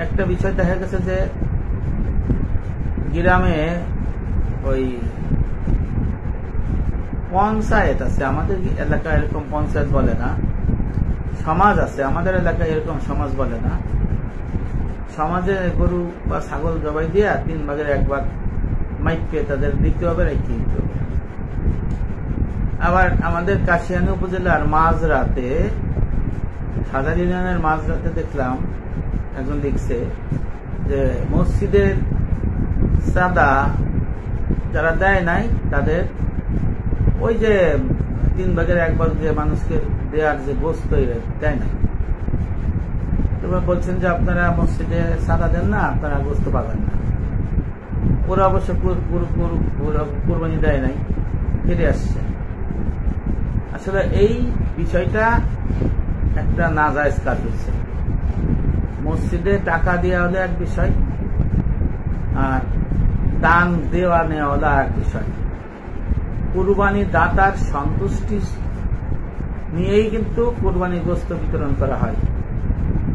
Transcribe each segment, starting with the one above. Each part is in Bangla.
একটা বিষয় দেখা গেছে যে গ্রামে ওই পঞ্চায়েত আছে, আমাদের এলাকায় এরকম পঞ্চায়েত বলে না, সমাজ আছে, আমাদের এলাকায় এরকম সমাজ বলে না। সমাজে গরু বা ছাগল জবাই দিয়ে 3 ভাগের 1 ভাগ মাইককে তাদের দিতে হবে, রেখে দিতে হবে। আবার আমাদের কাশিয়ানী উপজেলার মাঝরাতে, সাজার ইউনিয়নের মাঝরাতে দেখলাম একজন লিখছে যে মসজিদের চাঁদা যারা দেয় নাই তাদের ওই যে 3 ভাগের 1 ভাগ যে মানুষকে দেওয়ার যে গোস্ত দেয় না, তোমরা বলছেন যে আপনারা মসজিদে চাঁদা দেন না, আপনারা গোস্ত পাবেন না। ওরা অবশ্য কুরবানি দেয় নাই, ফিরে আসছে। আসলে এই বিষয়টা একটা নাজায়েজ কাজ হচ্ছে। মসজিদে টাকা দেওয়া হলো এক বিষয়, আর দান দেওয়া নেওয়া হলো এক বিষয়। কুরবানি দাতার সন্তুষ্টি নিয়েই কিন্তু কুরবানি গোস্ত বিতরণ করা হয়।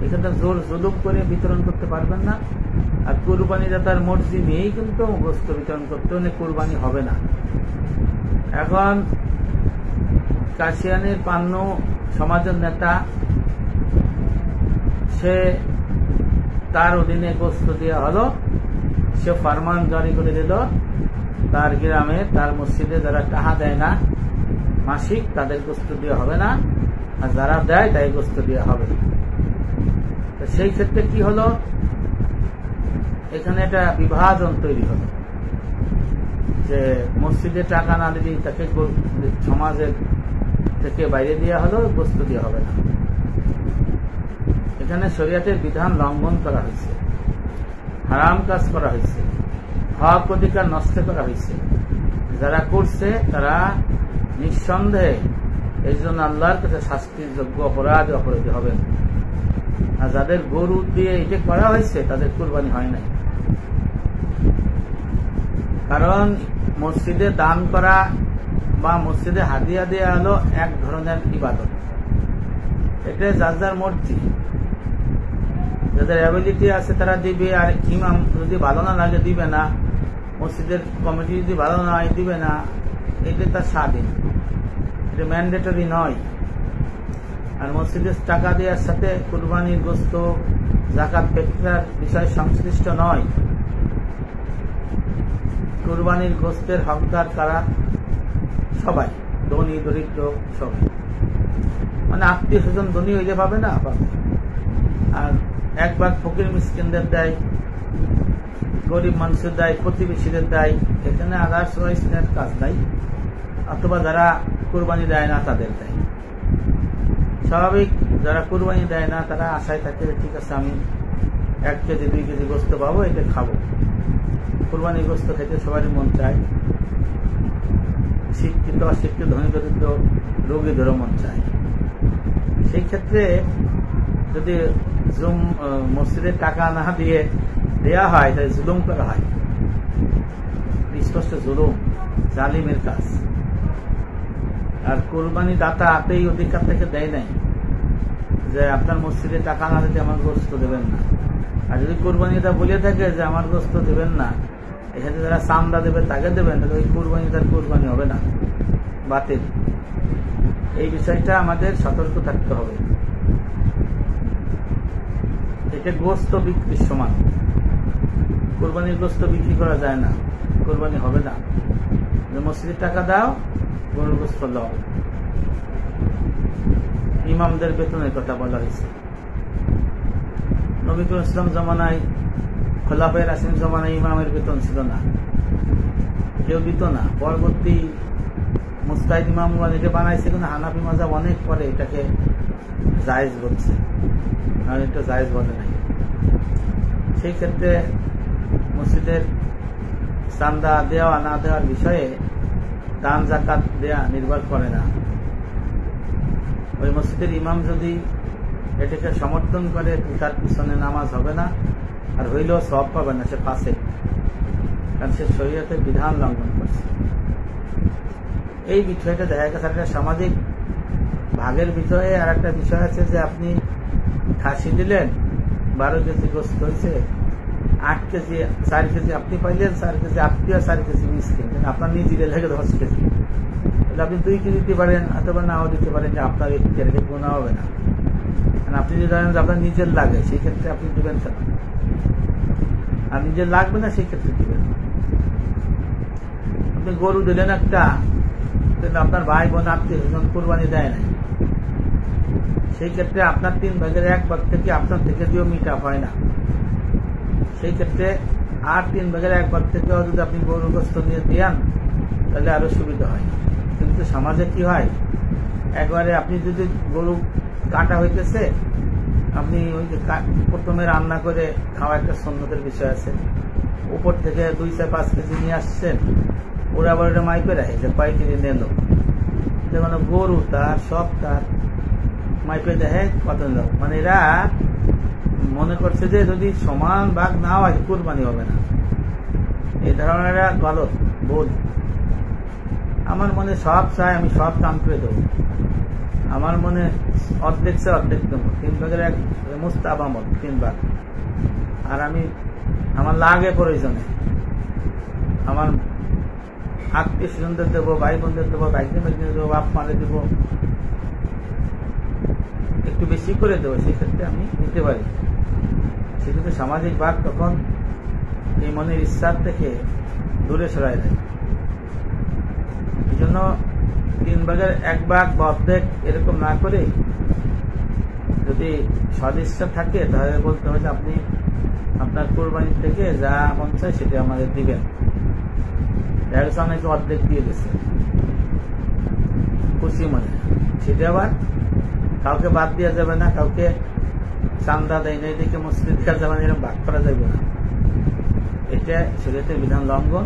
এখানে জোর জুলুম করে বিতরণ করতে পারবেন না। আর কুরবানি দাতার মর্জি নিয়েই কিন্তু গোস্ত বিতরণ করতে হলে কুরবানি হবে না। এখন কাশিয়ানীর পান্ন সমাজের নেতা, সে তার অধীনে গোস্ত দেওয়া হলো, সে ফরমান জারি করে দিল তার গ্রামে তার মসজিদে যারা টাকা দেয় না মাসিক, তাদের গোস্ত দেওয়া হবে না, আর যারা দেয় তাই গোস্ত দেওয়া হবে। সেই ক্ষেত্রে কি হলো, এখানে একটা বিভাজন তৈরি হলো যে মসজিদে টাকা না দিলেই তাকে সমাজের থেকে বাইরে দেওয়া হলো, গোস্ত দেওয়া হবে না। এখানে শরিয়তের বিধান লঙ্ঘন করা হয়েছে, হারাম কাজ করা হয়েছে, হক অধিকার নষ্ট করা হয়েছে। যারা করছে তারা নিঃসন্দেহে এই জন্য আল্লাহর কাছে শাস্তির যোগ্য অপরাধী হবেন। আর যাদের গরু দিয়ে এটা করা হয়েছে তাদের কুরবানি হয় নাই। কারণ মসজিদে দান করা বা মসজিদে হাদিয়া দেওয়া হলো এক ধরনের ইবাদত। এটা যার যার মর্জি, যাদের অ্যাবিলিটি আছে তারা দিবে, আর ইমাম যদি ভালো না লাগে দিবে না, মসজিদের কমিটি যদি ভালো না হয় দিবে না। এটা তার স্বাধীন, এটা ম্যান্ডেটরি নয়। আর মসজিদের টাকা দেওয়ার সাথে কুরবানির গোস্ত, যাকাত, ফিতরার বিষয় সংশ্লিষ্ট নয়। কুরবানির গোস্তের হকদার কারা? সবাই, ধনী দরিদ্র সবাই। মানে আত্মীয় স্বজন ধনী হইলে পাবে না, পাবে। আর 1 ভাগ ফকির মিসকিনদের দেয়, গরিব মানুষের দেয়, প্রতিবেশীদের দেয়। এখানে আদার্স ওয়াইসের কাজ নাই, অথবা যারা কুরবানি দেয় না তাদের দেয়। স্বাভাবিক, যারা কুরবানি দেয় না তারা আশায় থাকে ঠিক আছে আমি 1 কেজি 2 কেজি গোস্ত পাবো, এটা খাবো। কুরবানি গোস্ত খেতে সবারই মন চায়, শিক্ষিত অশিক্ষিত ধনী দরিদ্র রোগীদেরও মন চায়। সেই ক্ষেত্রে যদি মসজিদের টাকা না দিয়ে দেয়া হয় তাহলে জুলুম করা হয়, স্পষ্ট জুলুম, জালিমের কাজ। আর কুরবানি দাতা এই অধিকার থেকে দেয় নাই যে আপনার মসজিদে টাকা না দিতে আমার গোস্ত দেবেন না। আর যদি কুরবানিটা বলে থাকে যে আমার গোস্ত দেবেন না, এখানে যারা চান্দা দেবে তাকে দেবেন, তাহলে ওই কুরবানিটার কুরবানি হবে না, বাতিল। এই বিষয়টা আমাদের সতর্ক থাকতে হবে। এটা গোস্ত বিক্রির সমান, কুরবানির গোস্ত বিক্রি করা যায় না, কুরবানি হবে না। মসজিদের টাকা দাও, গরুর গোস্ত দাও। ইমামদের বেতনের কথা বলা হয়েছে। নবী করিম ইসলাম জমানায়, খোলাফায়ে রাশিদিন জমানায় ইমামের বেতন ছিল না, কেউ দিত না। পরবর্তী মুস্তাহিদ ইমামগণ এটা বানাইছে, কিন্তু হানাফি মাযহাব অনেক পরে এটাকে জায়েজ বলছে, আর এটা জায়েজ বলে নাই। সেই ক্ষেত্রে মসজিদের চান্দা দেওয়া না দেওয়ার বিষয়ে দান জাকাত দেয়া নির্ভর করে না। ওই মসজিদের ইমাম যদি এটাকে সমর্থন করে তার পিছনে নামাজ হবে না, আর হইলেও সওয়াব পাবে না, সে ফাসিক, কারণ সে শরীয়তের বিধান লঙ্ঘন করছে। এই বিষয়টা দেখা গেছে একটা সামাজিক ভাগের বিষয়ে। আর একটা বিষয় আছে যে আপনি খাসি দিলেন, 12 কেজি গোস্ত হয়েছে, 8 কেজি 4 কেজি আপনি পাইলেন, 4 কেজি আত্মীয়, 4 কেজি মিসকিন, আপনার নিজের লাগে 10 কেজি, তাহলে আপনি 2 কেজি দিতে পারেন অথবা নাও দিতে পারেন, যে আপনার ব্যক্তির গুণা হবে না। আপনি যদি জানেন যে আপনার নিজের লাগে, সেই ক্ষেত্রে আপনি দিবেন কেন? আর নিজের লাগবে না সেই ক্ষেত্রে দিবেন। আপনি গরু দিলেন একটা, কিন্তু আপনার ভাই বোন আত্মীয় স্বজন কোরবানি দেয় না, সেই ক্ষেত্রে আপনার 3 ভাগের 1 ভাগ থেকে আপনার থেকে দিয়েও মিট আপ হয় না। সেই ক্ষেত্রে আর 3 ভাগের 1 ভাগ থেকেও যদি আপনি গরুর গোস্ত নিয়ে দেন তাহলে আরো সুবিধা হয়। কিন্তু সমাজে কি হয়, একবারে আপনি যদি গরু কাটা হইতেছে, আপনি ওই যে প্রথমে রান্না করে খাওয়া একটা সুন্নতের বিষয় আছে, উপর থেকে 2-5 কেজি নিয়ে আসছেন, ওরা আবার ওটা মাইপে রাখে যে কয় কেজি নিল, যেমন গরু তার সব তার মাইপে দেখে কত নিল, মানে এরা মনে করছে যে যদি সমান ভাগ না হয় কুরবানি হবে না। এই ধরনের গলত ভুল। আমার মনে সব চাই, আমি সব দাম করে দেবো, আমার মনে অর্ধেক চাই অর্ধেক দেবো, 3 ভাগের 1 মুস্তাবামত 3 ভাগ, আর আমি আমার লাগে প্রয়োজনে আমার আত্মীয় স্বজনদের দেবো, ভাই বোনদের দেবো, বাইকদের দেবো, বাপ মারে দেবো, একটু বেশি করে দেবো, সেক্ষেত্রে আমি নিতে পারি। সেক্ষেত্রে সামাজিক ভাগ তখন এই মনের ইচ্ছার থেকে দূরে সরাই দেয়। এই জন্য 3 ভাগের 1 ভাগ বা অর্ধেক এরকম না করে যদি সদিচ্ছা থাকে তাহলে বলতে হবে যে আপনি আপনার কোরবানি থেকে যা মন চায় সেটা আমাদের দিবেন। অনেকে অর্ধেক দিয়ে গেছে খুশি মনে, সেটা আবার কাউকে বাদ দেওয়া যাবে না, কাউকে চান্দা দেয় না এদিকে মসজিদ দেওয়া যাবে না, এরকম ভাগ করা যাবে না। এটা শরীয়তের বিধান লঙ্ঘন,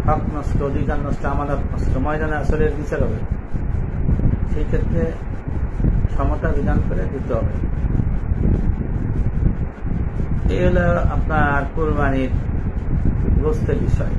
হক নষ্ট, অধিকার নষ্ট, আমানত নষ্ট, ময়দানে আসরের বিচার হবে। সেই ক্ষেত্রে সমতা বিধান করে দিতে হবে। এই হলো আপনার কোরবানির গোস্তের বিষয়।